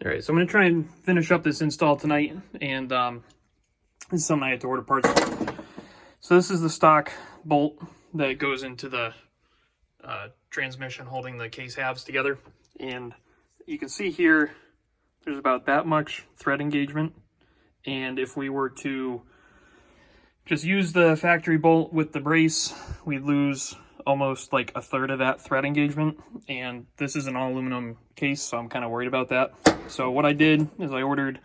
All right, so I'm going to try and finish up this install tonight, and this is something I had to order parts for. So this is the stock bolt that goes into the transmission holding the case halves together, and you can see here there's about that much thread engagement, and if we were to just use the factory bolt with the brace, we'd lose almost like a third of that thread engagement, and this is an all aluminum case, so I'm kind of worried about that. So what I did is I ordered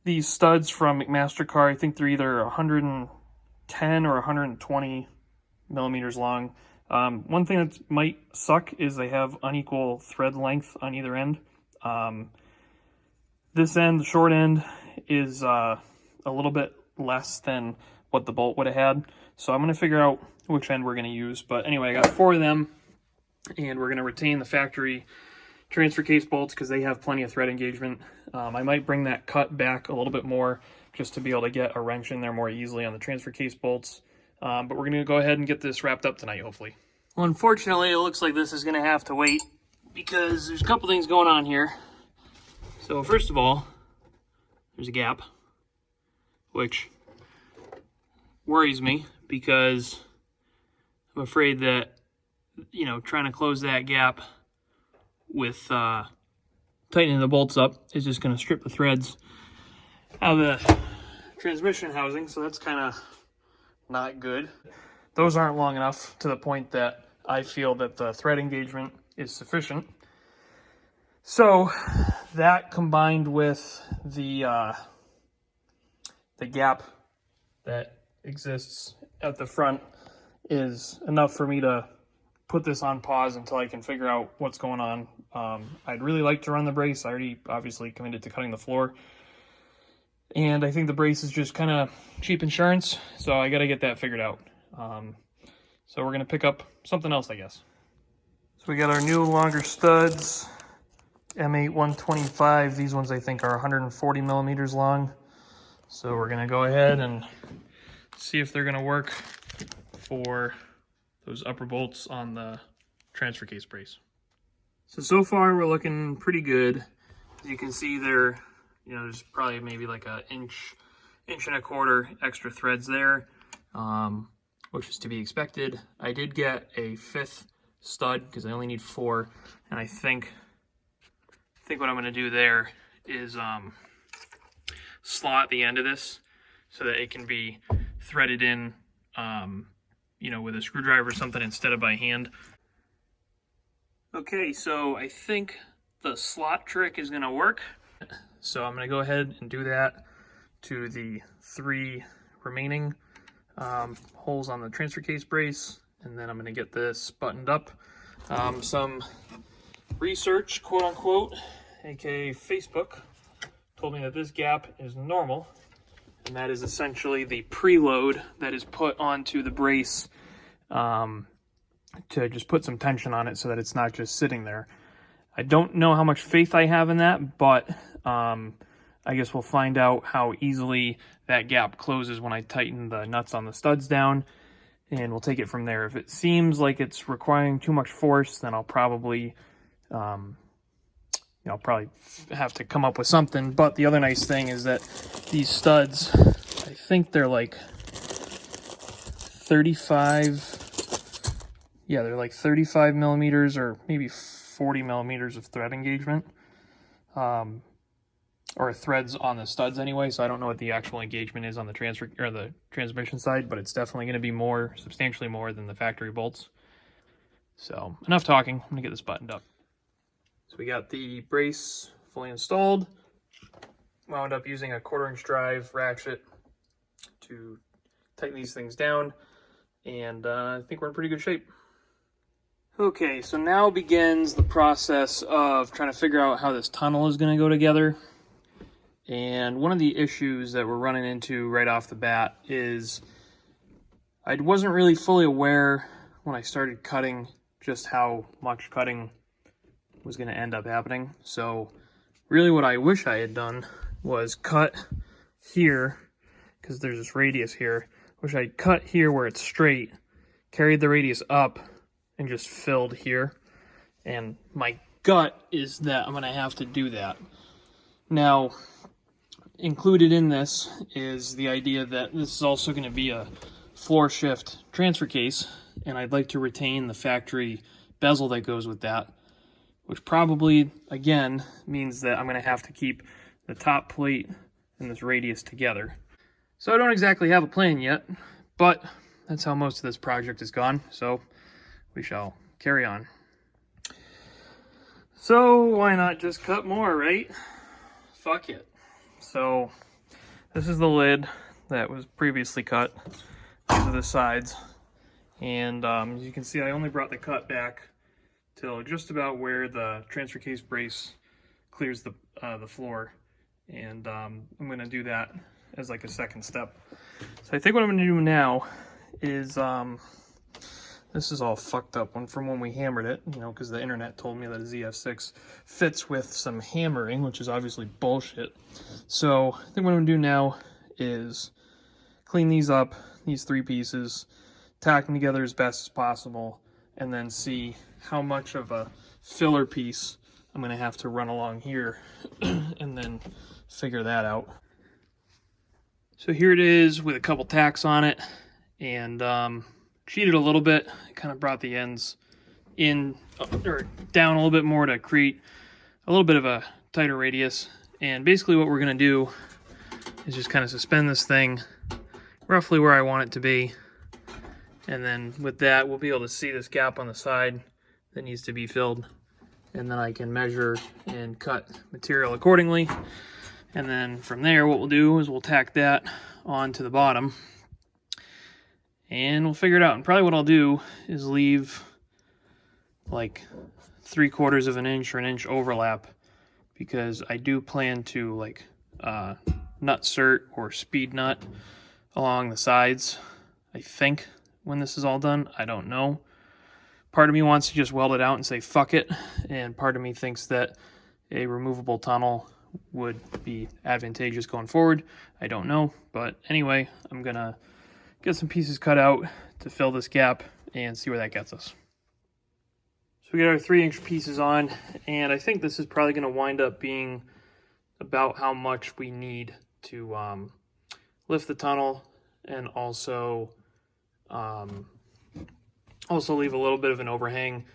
these studs from McMaster-Carr. I think they're either 110 or 120 millimeters long. One thing that might suck is they have unequal thread length on either end. This end, the short end, is a little bit less than what the bolt would have had. So I'm going to figure out which end we're going to use. But anyway, I got 4 of them, and we're going to retain the factory transfer case bolts because they have plenty of thread engagement. I might bring that cut back a little bit more just to be able to get a wrench in there more easily on the transfer case bolts. But we're going to go ahead and get this wrapped up tonight, hopefully. Well, unfortunately, it looks like this is going to have to wait because there's a couple things going on here. So first of all, there's a gap, which worries me because I'm afraid that, you know, trying to close that gap with tightening the bolts up is just going to strip the threads out of the transmission housing, so that's kind of not good. Those aren't long enough to the point that I feel that the thread engagement is sufficient. So that combined with the gap that exists at the front is enough for me to put this on pause until I can figure out what's going on. I'd really like to run the brace. I already obviously committed to cutting the floor, and I think the brace is just kind of cheap insurance, so I got to get that figured out. So we're going to pick up something else, I guess. So we got our new longer studs, M8 125. These ones I think are 140 millimeters long. So we're going to go ahead and see if they're going to work for those upper bolts on the transfer case brace. So far we're looking pretty good. As you can see there, you know, there's probably maybe like an inch and a quarter extra threads there, which is to be expected. I did get a 5th stud because I only need 4, and I think what I'm going to do there is slot the end of this so that it can be threaded in, you know, with a screwdriver or something instead of by hand. Okay, so I think the slot trick is going to work. So I'm going to go ahead and do that to the 3 remaining holes on the transfer case brace, and then I'm going to get this buttoned up. Some research, quote unquote, aka Facebook, told me that this gap is normal, and that is essentially the preload that is put onto the brace to just put some tension on it so that it's not just sitting there. I don't know how much faith I have in that, but I guess we'll find out how easily that gap closes when I tighten the nuts on the studs down, and we'll take it from there. If it seems like it's requiring too much force, then I'll probably have to come up with something. But the other nice thing is that these studs, I think they're like 35, yeah, they're like 35 millimeters or maybe 40 millimeters of thread engagement, or threads on the studs anyway. So I don't know what the actual engagement is on the transfer or the transmission side, but it's definitely going to be more, substantially more than the factory bolts. So enough talking. I'm gonna get this buttoned up. So we got the brace fully installed. Wound up using a 1/4-inch drive ratchet to tighten these things down, and I think we're in pretty good shape. Okay, so now begins the process of trying to figure out how this tunnel is going to go together. And one of the issues that we're running into right off the bat is I wasn't really fully aware when I started cutting just how much cutting was going to end up happening. So really what I wish I had done was cut here, because there's this radius here. Wish I'd cut here where it's straight, carried the radius up, and just filled here. And my gut is that I'm going to have to do that. Now, included in this is the idea that this is also going to be a floor shift transfer case, and I'd like to retain the factory bezel that goes with that, which probably, again, means that I'm going to have to keep the top plate and this radius together. So I don't exactly have a plan yet, but that's how most of this project has gone, so we shall carry on. So why not just cut more, right? Fuck it. So this is the lid that was previously cut. These are the sides. And as you can see, I only brought the cut back till just about where the transfer case brace clears the floor. And I'm going to do that as like a second step. So I think what I'm going to do now is, this is all fucked up from when we hammered it, you know, because the internet told me that a ZF6 fits with some hammering, which is obviously bullshit. So I think what I'm going to do now is clean these up, these three pieces, tack them together as best as possible, and then see how much of a filler piece I'm going to have to run along here and then figure that out. So here it is with a couple tacks on it, and cheated a little bit. Kind of brought the ends in or down a little bit more to create a little bit of a tighter radius. And basically what we're going to do is just kind of suspend this thing roughly where I want it to be. And then with that, we'll be able to see this gap on the side that needs to be filled. And then I can measure and cut material accordingly. And then from there, what we'll do is we'll tack that onto the bottom. And we'll figure it out. And probably what I'll do is leave like 3/4 of an inch or an inch overlap, because I do plan to like nut cert or speed nut along the sides, I think, when this is all done. I don't know. Part of me wants to just weld it out and say fuck it, and part of me thinks that a removable tunnel would be advantageous going forward. I don't know, but anyway, I'm gonna get some pieces cut out to fill this gap and see where that gets us. So we got our 3-inch pieces on, and I think this is probably going to wind up being about how much we need to lift the tunnel, and also leave a little bit of an overhang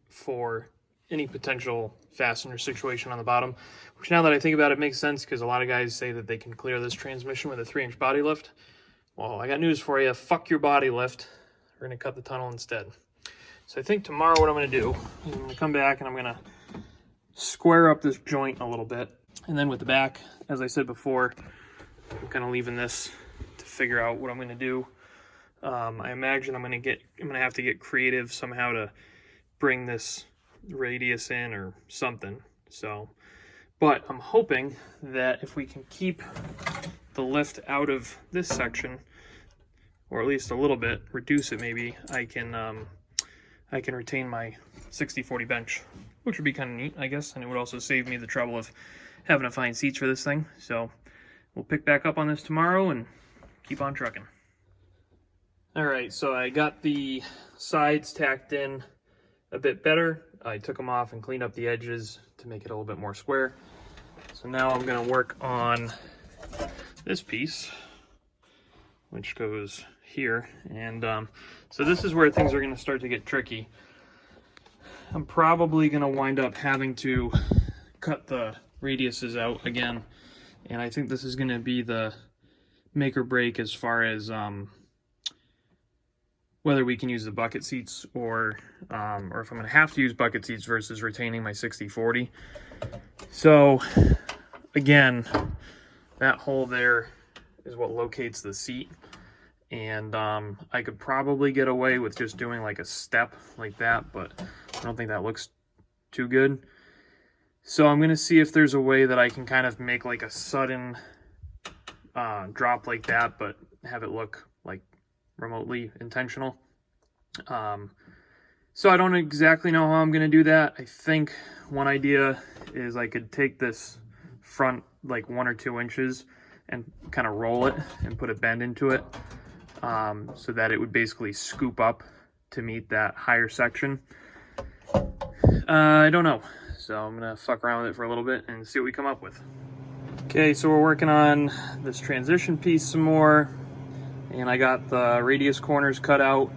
for any potential fastener situation on the bottom, which, now that I think about it, makes sense, because a lot of guys say that they can clear this transmission with a 3-inch body lift. Well, I got news for you. Fuck your body lift. We're going to cut the tunnel instead. So I think tomorrow what I'm going to do is I'm going to come back and I'm going to square up this joint a little bit. And then with the back, as I said before, I'm kind of leaving this to figure out what I'm going to do. I imagine I'm going to have to get creative somehow to bring this radius in or something. So, but I'm hoping that if we can keep the lift out of this section, or at least a little bit, reduce it maybe, I can retain my 60/40 bench, which would be kind of neat, I guess, and it would also save me the trouble of having to find seats for this thing. So we'll pick back up on this tomorrow and keep on trucking. Alright, so I got the sides tacked in a bit better. I took them off and cleaned up the edges to make it a little bit more square. So now I'm going to work on this piece, which goes here, and so this is where things are going to start to get tricky. I'm probably going to wind up having to cut the radiuses out again, and I think this is going to be the make or break as far as whether we can use the bucket seats or if I'm going to have to use bucket seats versus retaining my 60/40. So again, that hole there is what locates the seat, and I could probably get away with just doing like a step like that, but I don't think that looks too good. So I'm going to see if there's a way that I can kind of make like a sudden drop like that, but have it look like remotely intentional. So I don't exactly know how I'm going to do that. I think one idea is I could take this front like 1 or 2 inches and kind of roll it and put a bend into it, so that it would basically scoop up to meet that higher section. I don't know. So I'm gonna fuck around with it for a little bit and see what we come up with. Okay, so we're working on this transition piece some more, and I got the radius corners cut out,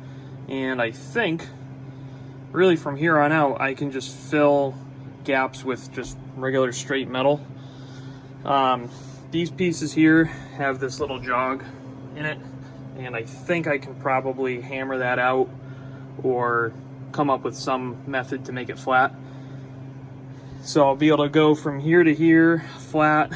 and I think really from here on out I can just fill gaps with just regular straight metal. These pieces here have this little jog in it, and I think I can probably hammer that out or come up with some method to make it flat. So I'll be able to go from here to here flat,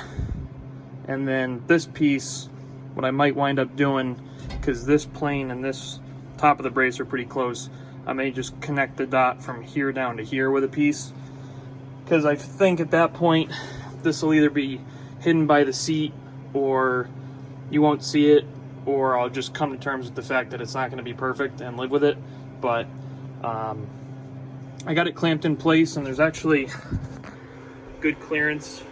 and then this piece, what I might wind up doing, because this plane and this top of the brace are pretty close, I may just connect the dot from here down to here with a piece, because I think at that point this will either be hidden by the seat or you won't see it, or I'll just come to terms with the fact that it's not going to be perfect and live with it. But I got it clamped in place, and there's actually good clearance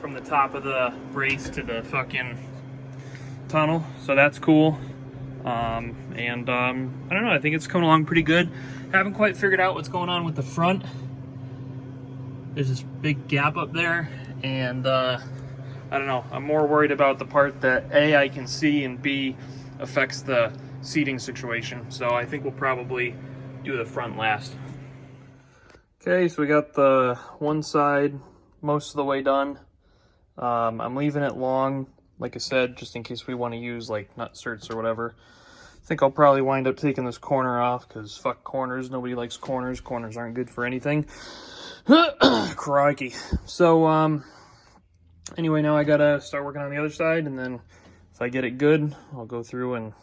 from the top of the brace to the fucking tunnel, so that's cool. I don't know, I think it's coming along pretty good. Haven't quite figured out what's going on with the front. There's this big gap up there, and I don't know, I'm more worried about the part that A, I can see, and B, affects the seating situation. So I think we'll probably do the front last. Okay, so we got the one side most of the way done. I'm leaving it long, like I said, just in case we want to use like nut certs or whatever. I think I'll probably wind up taking this corner off, because fuck corners, nobody likes corners. Corners aren't good for anything. Crikey. So anyway, now I gotta start working on the other side, and then if I get it good, I'll go through and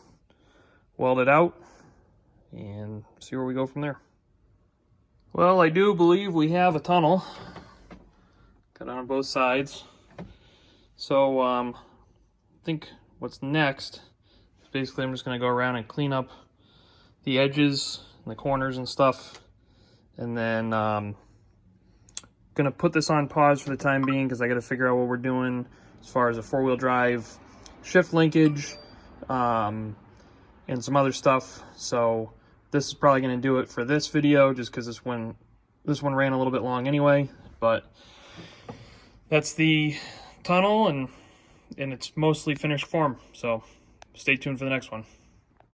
weld it out and see where we go from there. Well, I do believe we have a tunnel cut on both sides. So I think what's next is basically I'm just going to go around and clean up the edges and the corners and stuff, and then going to put this on pause for the time being, because I got to figure out what we're doing as far as a four-wheel drive shift linkage and some other stuff. So this is probably going to do it for this video, just because this one ran a little bit long anyway. But that's the tunnel, and it's mostly finished form, so stay tuned for the next one.